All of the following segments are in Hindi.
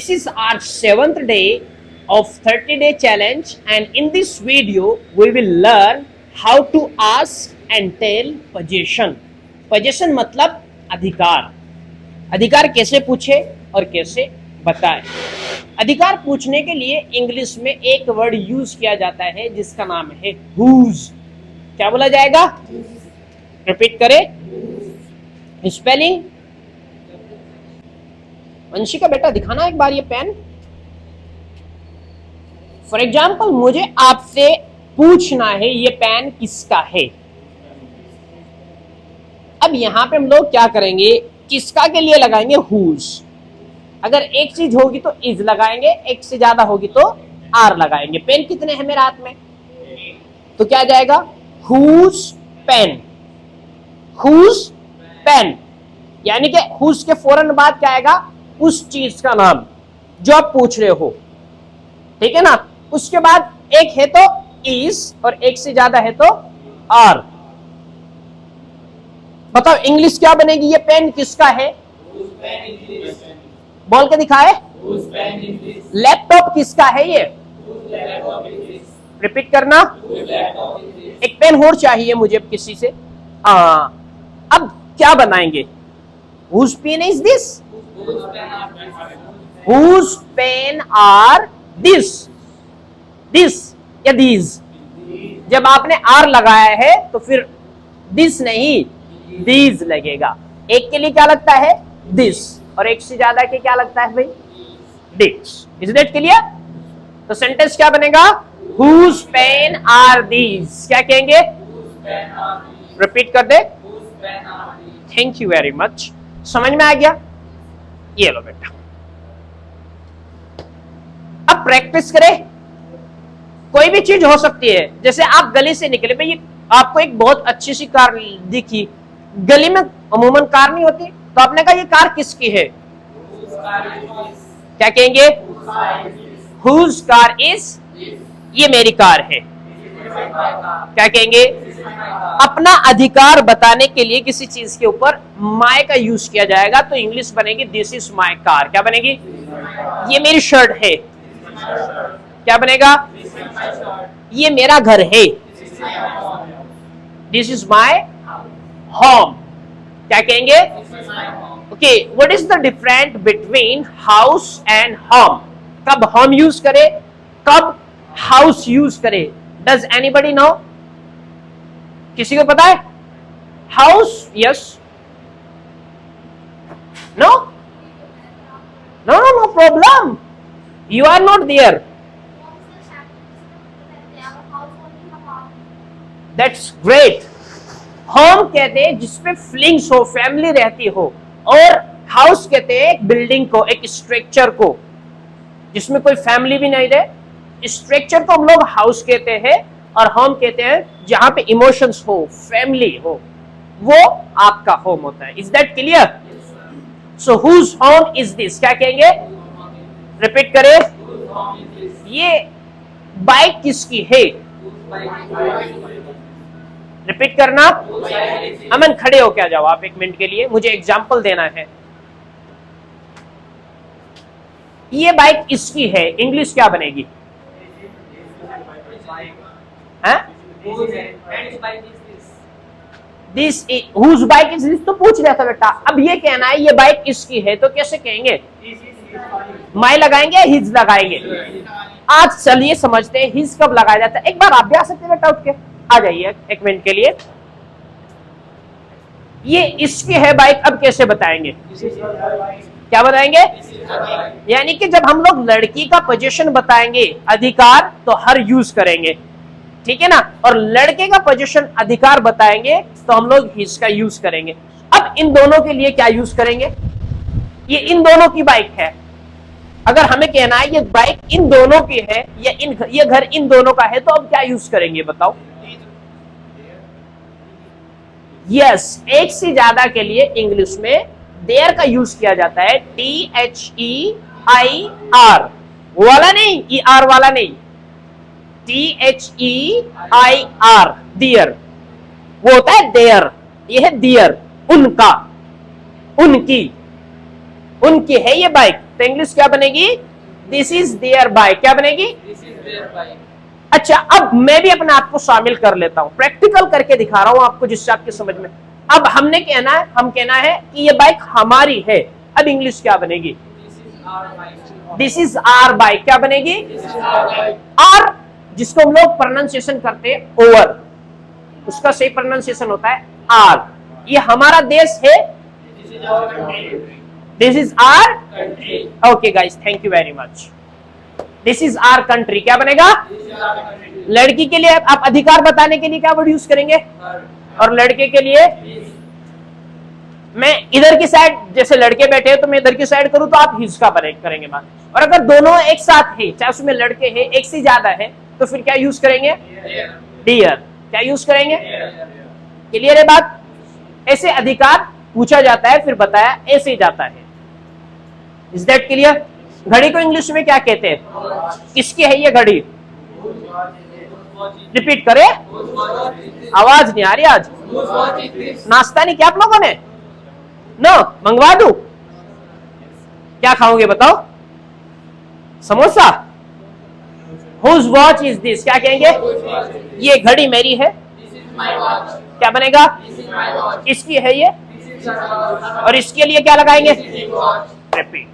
This is our 7th day of 30-day challenge, and in this video we will learn how to ask and tell possession. Possession मतलब अधिकार. अधिकार कैसे पूछे और कैसे बताए. अधिकार पूछने के लिए इंग्लिश में एक वर्ड यूज किया जाता है जिसका नाम है whose. क्या बोला जाएगा? रिपीट करें. स्पेलिंग. वंशिका बेटा दिखाना एक बार ये पेन. फॉर एग्जाम्पल मुझे आपसे पूछना है ये पेन किसका है. अब यहां पे हम लोग क्या करेंगे, किसका के लिए लगाएंगे whose. अगर एक चीज होगी तो is लगाएंगे, एक से ज्यादा होगी तो are लगाएंगे. पेन कितने हैं मेरे हाथ में, तो क्या जाएगा whose pen. whose pen यानी कि whose के फौरन बाद क्या आएगा, उस चीज का नाम जो आप पूछ रहे हो. ठीक है ना. उसके बाद एक है तो is और एक से ज्यादा है तो are. बताओ इंग्लिश क्या बनेगी. ये पेन किसका है, बोल के दिखाए. लैपटॉप किसका है ये, रिपीट करना. एक पेन और चाहिए मुझे किसी से. अब क्या बनाएंगे, whose pen is this, whose pen are this, this या these. जब आपने R लगाया है तो फिर this नहीं these लगेगा. एक के लिए क्या लगता है this और एक से ज्यादा के क्या लगता है भाई this. Is that clear? तो सेंटेंस क्या बनेगा, whose pen are these. क्या कहेंगे, रिपीट कर दे. Thank you very much. समझ में आ गया. ये लो बेटा. अब प्रैक्टिस करें. कोई भी चीज हो सकती है. जैसे आप गली से निकले, भाई आपको एक बहुत अच्छी सी कार दिखी. गली में अमूमन कार नहीं होती, तो आपने कहा ये कार किसकी है, क्या कहेंगे, whose car is, ये मेरी कार है. क्या कहेंगे, अपना अधिकार बताने के लिए किसी चीज के ऊपर माय का यूज किया जाएगा तो इंग्लिश बनेगी दिस इज माय कार. क्या बनेगी, ये मेरी शर्ट है. क्या बनेगा, ये मेरा घर है. This is my home. क्या कहेंगे. Okay, what is the difference between house and home. कब होम यूज करे, कब हाउस यूज करे. डज एनीबडी नो, किसी को पता है. House yes, no no no no problem, you are not there. That's great. Home कहते हैं जिसपे फीलिंग्स हो, फैमिली रहती हो, और हाउस कहते हैं एक बिल्डिंग को, एक स्ट्रक्चर को जिसमें कोई फैमिली भी नहीं रहे. स्ट्रक्चर को हम लोग हाउस कहते हैं और होम कहते हैं जहां पे इमोशंस हो, फैमिली हो, वो आपका होम होता है. Is that clear. So whose home is this. क्या कहेंगे, रिपीट करें. ये बाइक किसकी है, रिपीट करना. अमन खड़े हो क्या जाओ आप एक मिनट के लिए, मुझे एग्जांपल देना है. ये बाइक इसकी है, इंग्लिश क्या बनेगी, this whose bike is this. तो पूछ लिया था बेटा. अब ये कहना है ये बाइक इसकी है, तो कैसे कहेंगे, माय लगाएंगे, हिज लगाएंगे. आज चलिए समझते हैं हिज कब लगाया जाता है. एक बार आप भी आ सकते हैं बेटा, उठ के आ जाइए एक मिनट के लिए. ये इसकी है बाइक, अब कैसे बताएंगे, क्या बताएंगे. यानी कि जब हम लोग लड़की का पोजीशन बताएंगे, अधिकार, तो हर यूज करेंगे. ठीक है ना. और लड़के का पोजीशन अधिकार बताएंगे तो हम लोग हिज का यूज करेंगे. अब इन दोनों के लिए क्या यूज करेंगे, ये इन दोनों की बाइक है. अगर हमें कहना है ये बाइक इन दोनों की है या ये घर इन दोनों का है, तो अब क्या यूज करेंगे बताओ. यस, एक से ज्यादा के लिए इंग्लिश में देयर का यूज किया जाता है. THEIR वाला नहीं, ER वाला नहीं. THEIR, देयर, वो होता है देयर. ये है देयर, उनका, उनकी, उनकी है ये बाइक. तो इंग्लिश क्या बनेगी? This is their bike. क्या बनेगी? This is their bike. अच्छा, अब मैं भी अपने आप को शामिल कर लेता हूं, प्रैक्टिकल करके दिखा रहा हूं आपको जिससे आपके समझ में। अब हमने कहना है, हम कहना है कि ये बाइक हमारी है। अब इंग्लिश क्या बनेगी? This is our bike. This is our bike. क्या बनेगी? This is our bike. Our, जिसको हम लोग प्रोनाउंसिएशन करते हैं ओवर, उसका सही प्रोनाउंसिएशन होता है आर। ये हमारा देश है। This is our country. This is our country. Okay guys, thank you very much. This is our country. क्या बनेगा? This is our country. लड़की के लिए आप अधिकार बताने के लिए क्या वर्ड यूज करेंगे? हर। और लड़के के लिए? दिस। मैं इधर की साइड, जैसे लड़के बैठे हैं तो मैं इधर की साइड करूं तो आप हिज का करेंगे बात। और अगर दोनों एक साथ है, चाहे उसमें लड़के हैं, एक से ज्यादा है, तो फिर क्या यूज करेंगे? देयर। डियर। क्या यूज करेंगे? देयर। क्लियर है बात? ऐसे अधिकार पूछा जाता है, फिर बताया ऐसे ही जाता है। Is that clear? घड़ी को इंग्लिश में क्या कहते हैं? किसकी है ये घड़ी? रिपीट करे, आवाज नहीं आ रही आज। नाश्ता नहीं किया आप लोगों ने? नो, मंगवा दूं? क्या खाओगे बताओ? Samosa? Whose watch is this? क्या कहेंगे? ये घड़ी मेरी है। This is my watch. क्या बनेगा? This is my watch. इसकी है ये, दिस इज आवर और इसके लिए क्या लगाएंगे? Watch. Repeat,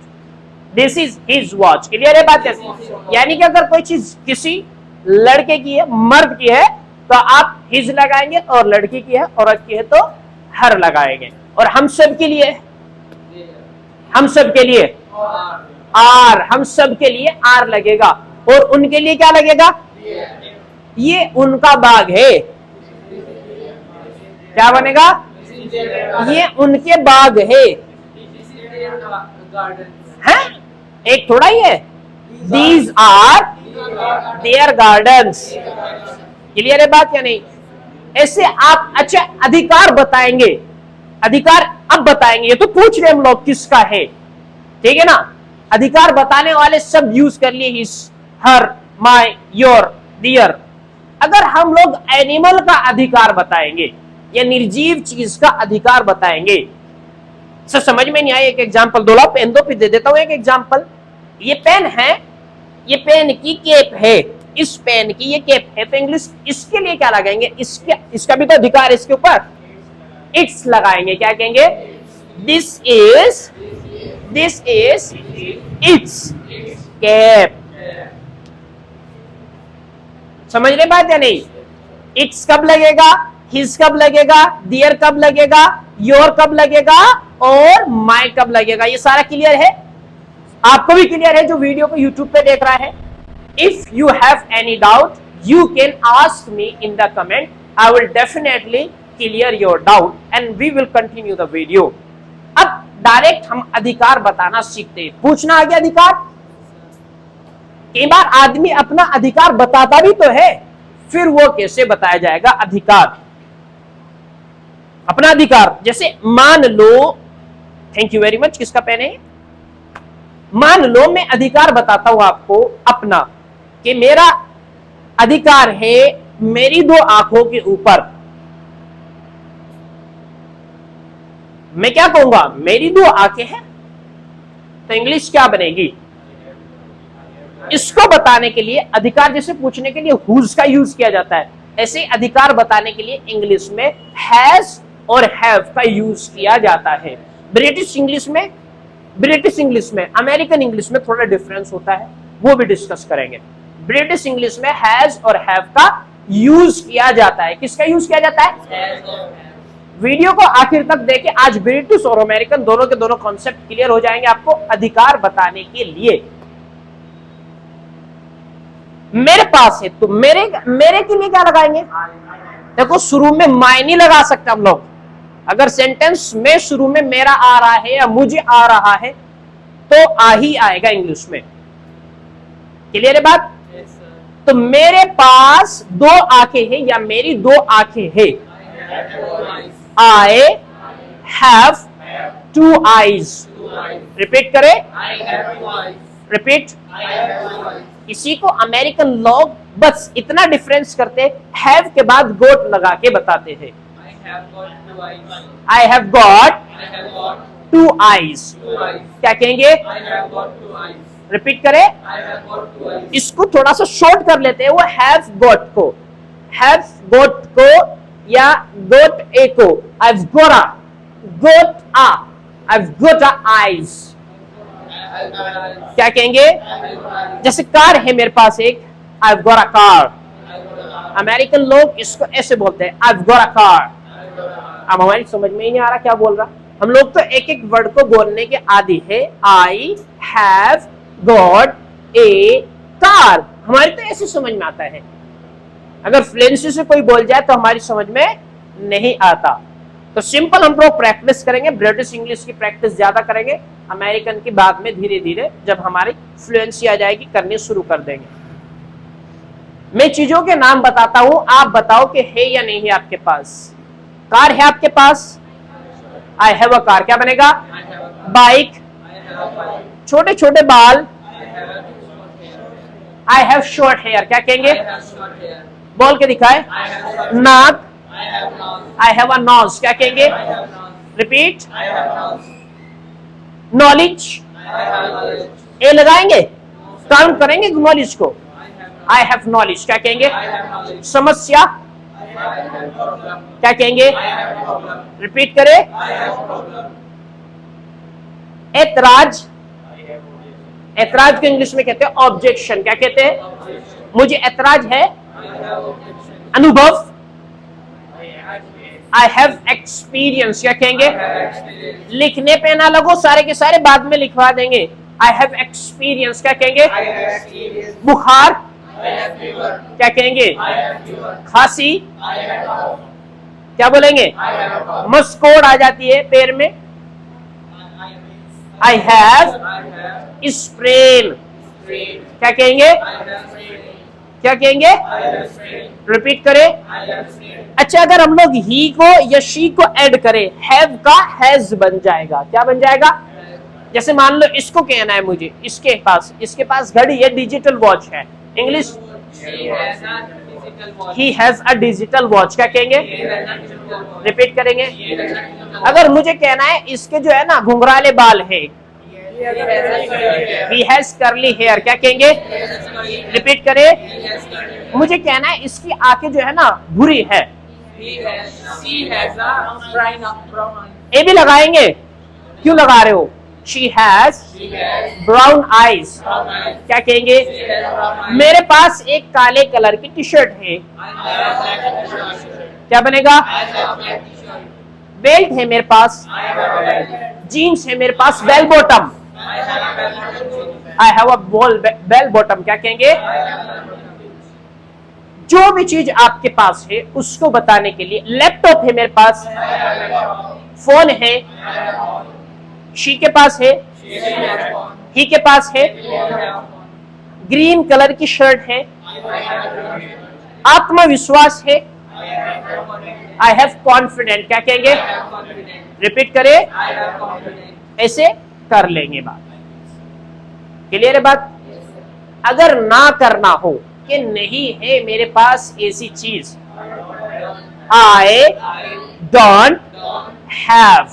this is his watch. Clear है बात कैसे? यानी कि अगर कोई चीज किसी लड़के की है, मर्द की है, तो आप हिज लगाएंगे, और लड़की की है, औरत की है, तो हर लगाएंगे। और हम सब के लिए, हम सब के लिए आर, हम सब के लिए आर लगेगा। और उनके लिए क्या लगेगा? ये उनका बाग है। क्या बनेगा? ये उनके बाग है। हैं? एक थोड़ा ही है। These are their gardens. Clear है बात या नहीं? ऐसे आप अच्छा अधिकार बताएंगे, अधिकार अब बताएंगे। ये तो पूछ रहे हम लोग किसका है, ठीक है ना? अधिकार बताने वाले सब यूज कर लिए हिज, हर, माय, योर, दियर। अगर हम लोग एनिमल का अधिकार बताएंगे या निर्जीव चीज का अधिकार बताएंगे, सर समझ में नहीं आया? एक एग्जांपल दो, ला पेन दो, फिर दे देता हूं एक एग्जांपल। ये पेन है, ये पेन की केप है, इस पेन की ये केप है, तो इंग्लिश इसके लिए क्या लगाएंगे? इसका भी तो अधिकार है इसके ऊपर, इट्स लगाएंगे। क्या कहेंगे? This is it's cap. समझ रहे बात या नहीं? इट्स कब लगेगा, हिज कब लगेगा, दियर कब लगेगा, योर कब लगेगा, और माय कब लगेगा। ये सारा क्लियर है? आपको भी क्लियर है जो वीडियो को यूट्यूब पे देख रहा है? If you have any doubt you can ask me in the comment. I will definitely clear your doubt and we will continue the video. अब डायरेक्ट हम अधिकार बताना सीखते हैं। पूछना आ गया अधिकार? कई बार आदमी अपना अधिकार बताता भी तो है, फिर वो कैसे बताया जाएगा अधिकार? अपना अधिकार, जैसे मान लो, थैंक यू वेरी मच, किसका पेन है? मान लो मैं अधिकार बताता हूं आपको अपना, कि मेरा अधिकार है मेरी दो आंखों के ऊपर। मैं क्या कहूंगा? मेरी दो आंखें हैं। तो इंग्लिश क्या बनेगी? इसको बताने के लिए अधिकार, जैसे पूछने के लिए हुज का यूज किया जाता है, ऐसे अधिकार बताने के लिए इंग्लिश में हैज और हैव का यूज किया जाता है। ब्रिटिश इंग्लिश में, अमेरिकन इंग्लिश में थोड़ा डिफरेंस होता है, वो भी डिस्कस करेंगे। ब्रिटिश इंग्लिश में हैज और हैव का यूज किया जाता है। किसका यूज किया जाता है? वीडियो को आखिर तक देखें, आज ब्रिटिश और अमेरिकन दोनों के दोनों कॉन्सेप्ट क्लियर हो जाएंगे आपको अधिकार बताने के लिए। मेरे पास है तो मेरे के लिए क्या लगाएंगे? देखो शुरू में माय नहीं लगा सकते हम लोग। अगर सेंटेंस में शुरू में मेरा आ रहा है या मुझे आ रहा है तो आ ही आएगा इंग्लिश में। क्लियर है बात? तो मेरे पास दो आंखें हैं या मेरी दो आंखें हैं। I have two eyes. Repeat करें, रिपीट। इसी को अमेरिकन लोग बस इतना डिफरेंस करते, हैव के बाद गोट लगा के बताते हैं। I have got 2 eyes. Two eyes. क्या कहेंगे? I have got 2 eyes. Repeat करें. I have got 2 eyes. इसको थोड़ा सा शॉर्ट कर लेते हैं, वो हैव गॉट को, हैव गॉट को या गॉट ए को, I've got a, got a, I've got a eyes. I have got eyes. क्या कहेंगे? I have got eyes. जैसे कार है मेरे पास एक, I've got a car. I have got a eye. American लोग इसको ऐसे बोलते हैं, I've got a car. I have got a eye. अब हमारी समझ में ही नहीं आ रहा क्या बोल रहा. हम लोग तो एक एक वर्ड को बोलने के आदी है. I have got a car. हमारी तो ऐसे समझ में आता है. अगर फ्लुएंसी से कोई बोल जाए तो हमारी समझ में नहीं आता. तो सिंपल हम लोग प्रैक्टिस करेंगे, ब्रिटिश इंग्लिश की प्रैक्टिस ज्यादा करेंगे, अमेरिकन की बाद में धीरे धीरे जब हमारी फ्लुएंसी आ जाएगी करनी शुरू कर देंगे. मैं चीजों के नाम बताता हूं, आप बताओ कि है या नहीं है आपके पास. कार है आपके पास, आई हैव अ कार. क्या बनेगा? I have a bike. I have a bike. छोटे छोटे बाल, I have a short hair. I have short hair. क्या कहेंगे? I have short hair. बोल के दिखाए. I have short नाक, I have nose. I have a knows. क्या कहेंगे? I have nose. Repeat. I have nose. Knowledge, I have knowledge. ए लगाएंगे, काउंट करेंगे नॉलेज को. I have I have knowledge. क्या कहेंगे? I have knowledge. समस्या, I have problem. क्या कहेंगे? I have problem. रिपीट करें. I have problem. ऐतराज, I have objection. ऐतराज को इंग्लिश में कहते हैं ऑब्जेक्शन. क्या कहते हैं? Objection. मुझे ऐतराज है. I have objection. अनुभव, I have experience. I have experience. क्या कहेंगे? I have experience. लिखने पे ना लगो, सारे के सारे बाद में लिखवा देंगे. I have experience. क्या कहेंगे? I have experience. बुखार, I have fever. क्या कहेंगे? I have fever. खांसी, I have cough. क्या बोलेंगे? I have a cough. मस्कोड़ आ जाती है पैर में. I have I have sprain. sprain. क्या कहेंगे? I have sprain. क्या कहेंगे? I have sprain. रिपीट करें. I have sprain. अच्छा, अगर हम लोग ही को या शी को ऐड करें, हैव का हैज बन जाएगा. क्या बन जाएगा? जैसे मान लो इसको कहना है मुझे, इसके पास घड़ी है, डिजिटल वॉच है. English, She has a physical watch. He has a digital watch. क्या कहेंगे? He has a digital watch. Repeat करेंगे. He has a digital watch. अगर मुझे कहना है इसके जो है ना घुंघराले बाल है, He has a curly hair. He has curly hair. क्या कहेंगे? He has a curly hair. Repeat करें. He has curly hair. मुझे कहना है इसकी आंखें जो है ना भूरी है. She has a brown eyes. ये भी लगाएंगे. क्यों लगा रहे हो? She has She has brown eyes. brown eyes. क्या कहेंगे? She has brown eyes. मेरे पास एक काले कलर की टी शर्ट है. I have black t-shirt. क्या बनेगा? I have black t-shirt. Belt है मेरे पास. I have a belt. Jeans है मेरे पास. Bell bottom. I have a belt. I have a bell bottom. क्या कहेंगे? I have a जो भी चीज आपके पास है उसको बताने के लिए. लैपटॉप है मेरे पास. फोन है. शी के पास है. She has phone. ही के पास है. He has phone. Green colour की शर्ट है. I have phone. आत्मविश्वास है. I have confidence. I have confident. क्या कहेंगे? I have confidence. रिपीट करें. I have confidence. ऐसे कर लेंगे बात. क्लियर है बात? अगर ना करना हो कि नहीं है मेरे पास ऐसी चीज, आई डोंट हैव.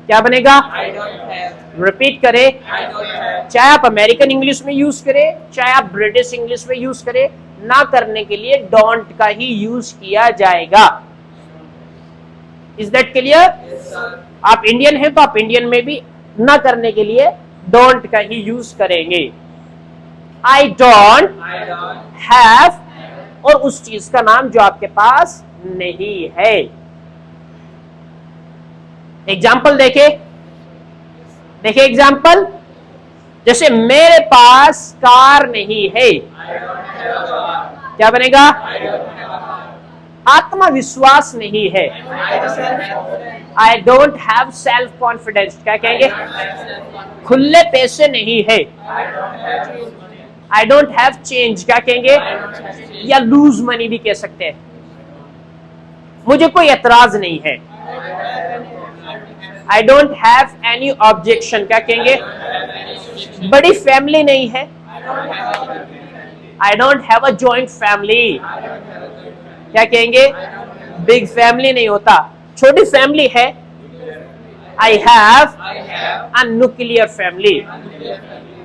क्या बनेगा? I don't have. रिपीट करें. I don't have. चाहे आप अमेरिकन इंग्लिश में यूज करें, चाहे आप ब्रिटिश इंग्लिश में यूज करें, ना करने के लिए डोंट का ही यूज किया जाएगा. Is that clear? Yes, sir. आप इंडियन हैं तो आप इंडियन में भी ना करने के लिए डोंट का ही यूज करेंगे. I don't I don't have, और उस चीज का नाम जो आपके पास नहीं है. एग्जाम्पल देखे एग्जाम्पल. जैसे मेरे पास कार नहीं है. क्या बनेगा? I don't have a car. आत्मविश्वास नहीं है. I don't have. I don't have self confidence. क्या कहेंगे? खुले पैसे नहीं है. I don't have money. I don't have change. क्या कहेंगे? I don't have change. या लूज मनी भी कह सकते हैं. मुझे कोई एतराज नहीं है. आई डोंट हैव एनी ऑब्जेक्शन. क्या कहेंगे? बड़ी फैमिली नहीं है. आई don't have a joint family. क्या कहेंगे? बिग फैमिली नहीं होता. छोटी फैमिली है. I have I have a nuclear family. nuclear family.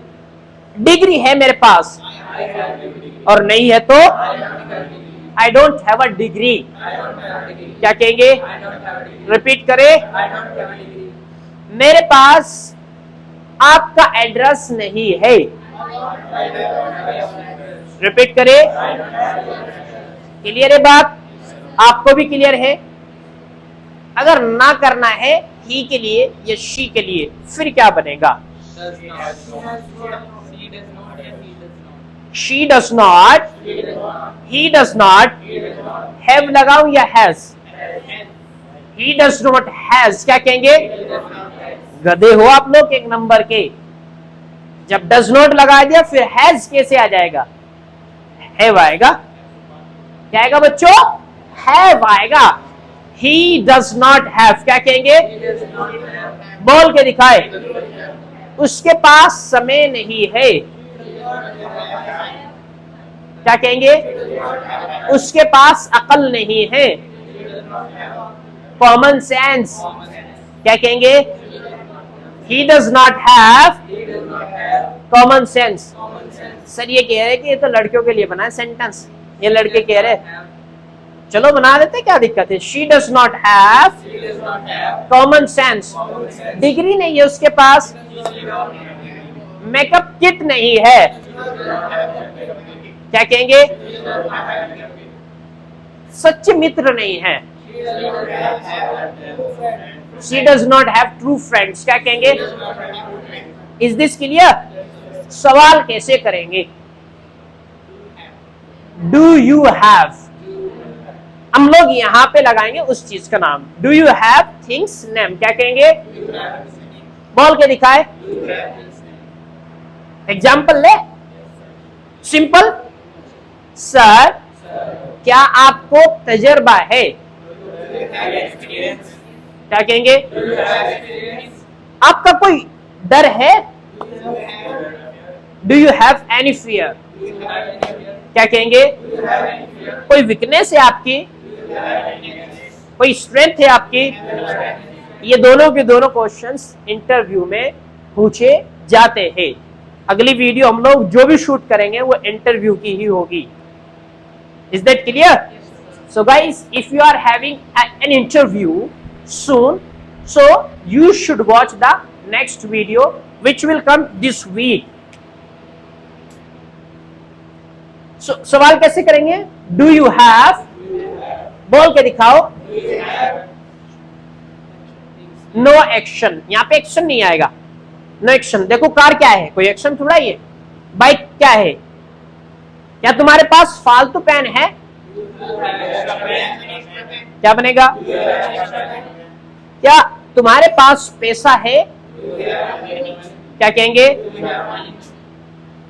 Degree है मेरे पास I have degree. और नहीं है तो I don't have degree. I don't have a degree. I don't have degree. क्या कहेंगे? I don't have degree. Repeat करें, I don't have degree. मेरे पास आपका एड्रेस नहीं है। I don't have address. Repeat करें, I don't have address. Clear है बात? आपको भी क्लियर है? अगर ना करना है ही के लिए या शी के लिए, फिर क्या बनेगा? Does not. She she does not. Does not, He does not. He does not, He does not. Have लगाऊं या has? Has. He does not has, क्या कहेंगे? He does not has. गधे हो आप लोग एक नंबर के। जब डज नॉट लगा दिया फिर हैज कैसे आ जाएगा? हैव आएगा। क्या आएगा बच्चों? हैव आएगा। ही डज नॉट हैव, क्या कहेंगे? He does not have. बोल के दिखाए। He does not have. उसके पास समय नहीं है, क्या कहेंगे? उसके पास अकल नहीं है, कॉमन सेंस, क्या कहेंगे? He does not have He does not have common sense. common sense. Sir ये कह रहे हैं कि ये तो लड़कियों के लिए बना है सेंटेंस, ये लड़के कह रहे हैं, चलो बना देते, क्या दिक्कत है? She does not have She does not have common sense. common sense. Degree नहीं है उसके पास, She does not have. Makeup kit नहीं है, क्या कहेंगे? She does not have. सच्चे मित्र नहीं है, She does not have true friend. She does not have true friends, क्या कहेंगे? She does not have true friend. Is this clear? सवाल कैसे करेंगे? डू यू हैव, हम लोग यहां पे लगाएंगे उस चीज का नाम। Do you have things name, क्या कहेंगे? You have his name. बोल के दिखाए, You have his name. Example ले, सिंपल। सर क्या आपको तजर्बा है, Do you have experience? क्या कहेंगे? Do you have experience? आपका कोई डर है? Do you have? Do you have any fear, Do you have any fear? क्या कहेंगे? Do you have any fear? कोई वीकनेस है आपकी, Do you have any weakness? कोई स्ट्रेंथ है आपकी? Do you have any? ये दोनों के दोनों क्वेश्चंस इंटरव्यू में पूछे जाते हैं। अगली वीडियो हम लोग जो भी शूट करेंगे वो इंटरव्यू की ही होगी। Is that clear? So guys, if you are having an interview soon, so you should watch the next video which will come this week. So सवाल कैसे करेंगे? Do you have, बोल के दिखाओ। Do you have? No action, यहाँ पे एक्शन नहीं आएगा, नो एक्शन। देखो कार क्या है, कोई एक्शन थोड़ा ही है। बाइक क्या है? क्या तुम्हारे पास फालतू पेन है? Do you have extra pen? क्या बनेगा? Do you have extra pen? क्या तुम्हारे पास पैसा है? Do you have money? क्या कहेंगे? Do you have money?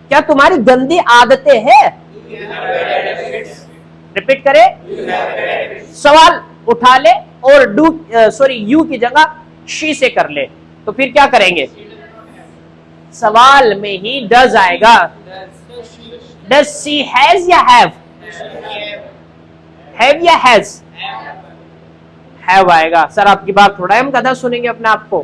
क्या तुम्हारी गंदी आदतें हैं? Do you have bad habits? Repeat करें, Do you have bad habits? सवाल उठा ले और डू सॉरी यू की जगह शी से कर ले, तो फिर क्या करेंगे? सवाल में ही डज आएगा। Does she does she has या हैव? हैव या हैज? हैव आएगा। सर आपकी बात थोड़ा है, हम कथा सुनेंगे अपने आप को,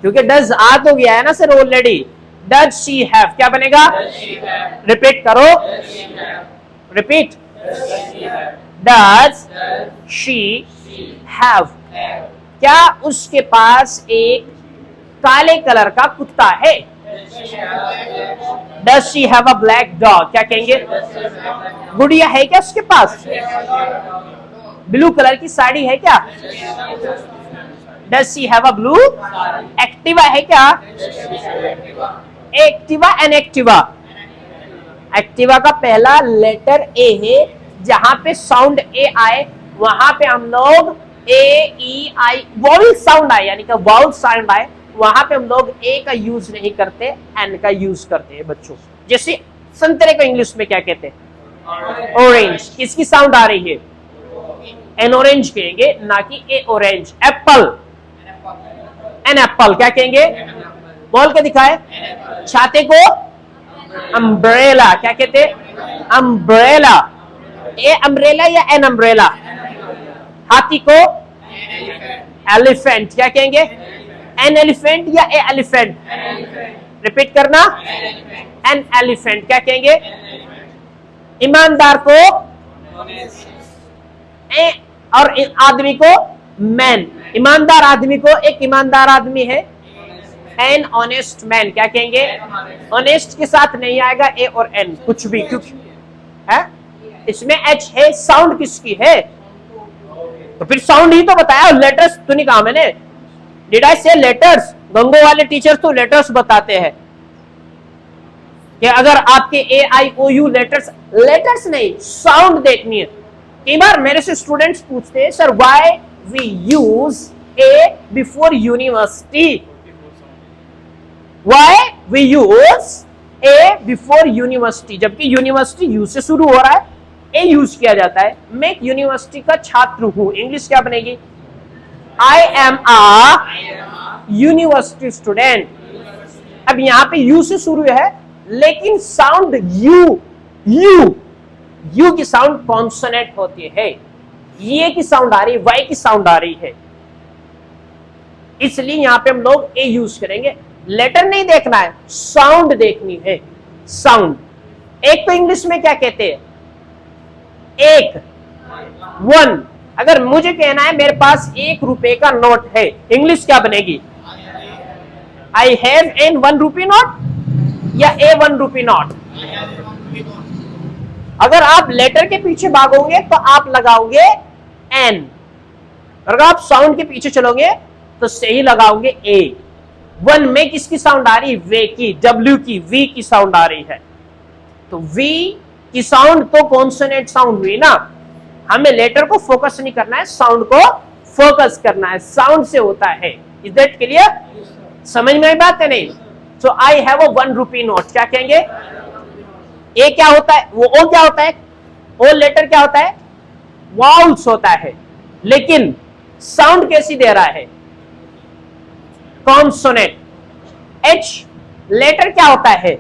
क्योंकि डज आ तो गया है ना sir already. Does she have क्या बनेगा? Does she have? रिपीट करो, Does she have? Repeat. Does she have? Does Does she she have, have? क्या उसके पास एक काले कलर का कुत्ता है? Does she have a black? Does she have a black dog, क्या कहेंगे? Does she have a black? गुड़िया है क्या उसके पास? ब्लू कलर की साड़ी है क्या? Does she have a blue? Activa है क्या? एक्टिवा एंड एक्टिवा, एक्टिवा का पहला लेटर ए है, जहां पे साउंड ए आए वहां पे हम लोग ए ई आई वॉवल साउंड आए, यानी कि वाउल साउंड आए, वहां पे हम लोग ए का यूज नहीं करते, एन का यूज करते हैं बच्चों। जैसे संतरे को इंग्लिश में क्या कहते हैं? ऑरेंज, किसकी साउंड आ रही है? एन ऑरेंज कहेंगे, ना कि ए ऑरेंज। एप्पल, एन एप्पल क्या कहेंगे? बोल के दिखाए। छाते को अम्ब्रेला क्या कहते? अम्ब्रेला। ए अम्ब्रेला या एन अम्ब्रेला? हाथी को एलिफेंट क्या कहेंगे? एन एलिफेंट या ए एलिफेंट? रिपीट करना, एन एलिफेंट। क्या कहेंगे? ईमानदार को ए और आदमी को मैन। ईमानदार आदमी को, एक ईमानदार आदमी है एन ऑनेस्ट मैन। क्या कहेंगे? ऑनेस्ट के साथ नहीं आएगा ए और एन कुछ भी, क्योंकि है इसमें एच है। साउंड किसकी है? तो फिर साउंड ही तो बताया, लेटर्स तो नहीं कहा मैंने। डिड आई से लेटर्स? गंगो वाले टीचर तो लेटर्स बताते हैं कि अगर आपके A I O U letters, letters नहीं साउंड देखनी है। कई बार मेरे से स्टूडेंट्स पूछते हैं sir why we use a before university, why we use a before university, जबकि यूनिवर्सिटी यू से शुरू हो रहा है, ए यूज किया जाता है। मैं एक यूनिवर्सिटी का छात्र हूं, इंग्लिश क्या बनेगी? I am a university student. अब यहां पे यू से शुरू है, लेकिन साउंड यू यू यू की साउंड कॉन्सोनेंट होती है। ये की साउंड आ रही है, वाई की साउंड आ रही है, इसलिए यहां पे हम लोग ए यूज करेंगे। लेटर नहीं देखना है, साउंड देखनी है। साउंड एक तो इंग्लिश में क्या कहते हैं? एक, वन। अगर मुझे कहना है मेरे पास 1 रुपए का नोट है, इंग्लिश क्या बनेगी? I have an 1 rupee note या ए 1 रुपी नोट? अगर आप लेटर के पीछे भागोगे तो आप लगाओगे एन, अगर आप साउंड के पीछे चलोगे तो सही लगाओगे ए। 1 में किसकी साउंड आ रही है? वे की, डब्ल्यू की, वी की साउंड आ रही है। तो वी की साउंड तो कॉन्सोनेंट साउंड हुई ना। हमें लेटर को फोकस नहीं करना है, साउंड को फोकस करना है। साउंड से होता है। Is that clear? समझ में आई बात है नहीं? So I have a 1 rupee note. क्या कहेंगे? ए क्या होता है? वो ओ क्या होता है? ओ लेटर क्या होता है? वाउल्स होता है, लेकिन साउंड कैसी दे रहा है? कॉन्सोनेंट। एच लेटर क्या होता है?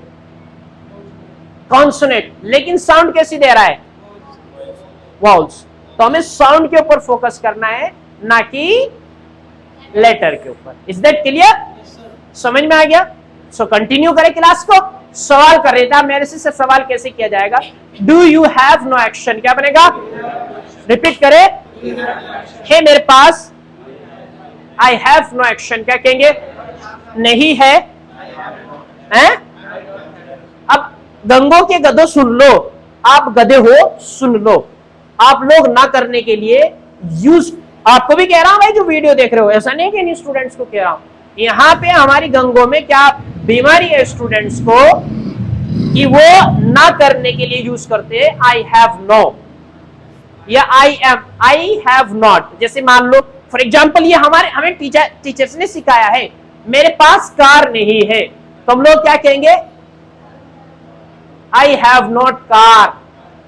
कॉन्सोनेंट, लेकिन साउंड कैसी दे रहा है? वाउल्स। तो हमें साउंड के ऊपर फोकस करना है, ना कि लेटर के ऊपर। Is that clear? समझ में आ गया? सो कंटिन्यू करें क्लास को। सवाल कर रहे थे मेरे से, सवाल कैसे किया जाएगा? Do you have no action, क्या बनेगा? रिपीट करें, है मेरे पास, आई हैव नो एक्शन। क्या कहेंगे? नहीं है, हैं? अब गंगों के गधों सुन लो, आप गधे हो सुन लो। आप लोग ना करने के लिए यूज, आपको भी कह रहा हूं भाई जो वीडियो देख रहे हो, ऐसा नहीं कि नहीं स्टूडेंट्स को कह रहा हूं। यहाँ पे हमारी गंगों में क्या बीमारी है स्टूडेंट्स को कि वो ना करने के लिए यूज करते हैं आई हैव नो या I am, I have not. जैसे मान लो फॉर एग्जाम्पल, ये हमें टीचर्स ने सिखाया है मेरे पास कार नहीं है, तो हम लोग क्या कहेंगे? I have not car.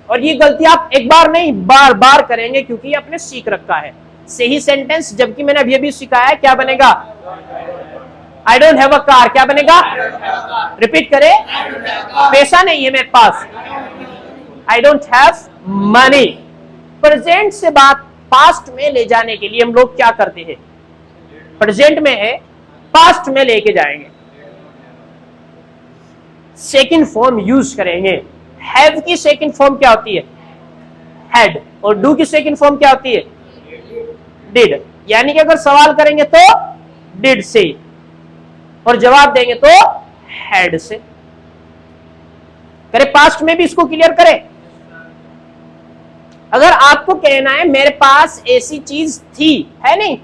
और ये गलती आप एक बार नहीं बार बार करेंगे, क्योंकि ये आपने सीख रखा है। सही सेंटेंस, जबकि मैंने अभी अभी सिखाया है, क्या बनेगा? I don't have a car. क्या बनेगा? रिपीट करें, पैसा नहीं है मेरे पास, I don't have money. Present से बात पास्ट में ले जाने के लिए हम लोग क्या करते हैं? प्रेजेंट में है, पास्ट में लेके जाएंगे, सेकंड फॉर्म यूज करेंगे। हैव की सेकंड फॉर्म क्या होती है? हैड। और डू की सेकंड फॉर्म क्या होती है? डिड। यानी कि अगर सवाल करेंगे तो डिड से, और जवाब देंगे तो हैड से। करे पास्ट में भी इसको क्लियर करें। अगर आपको कहना है मेरे पास ऐसी चीज थी, है नहीं,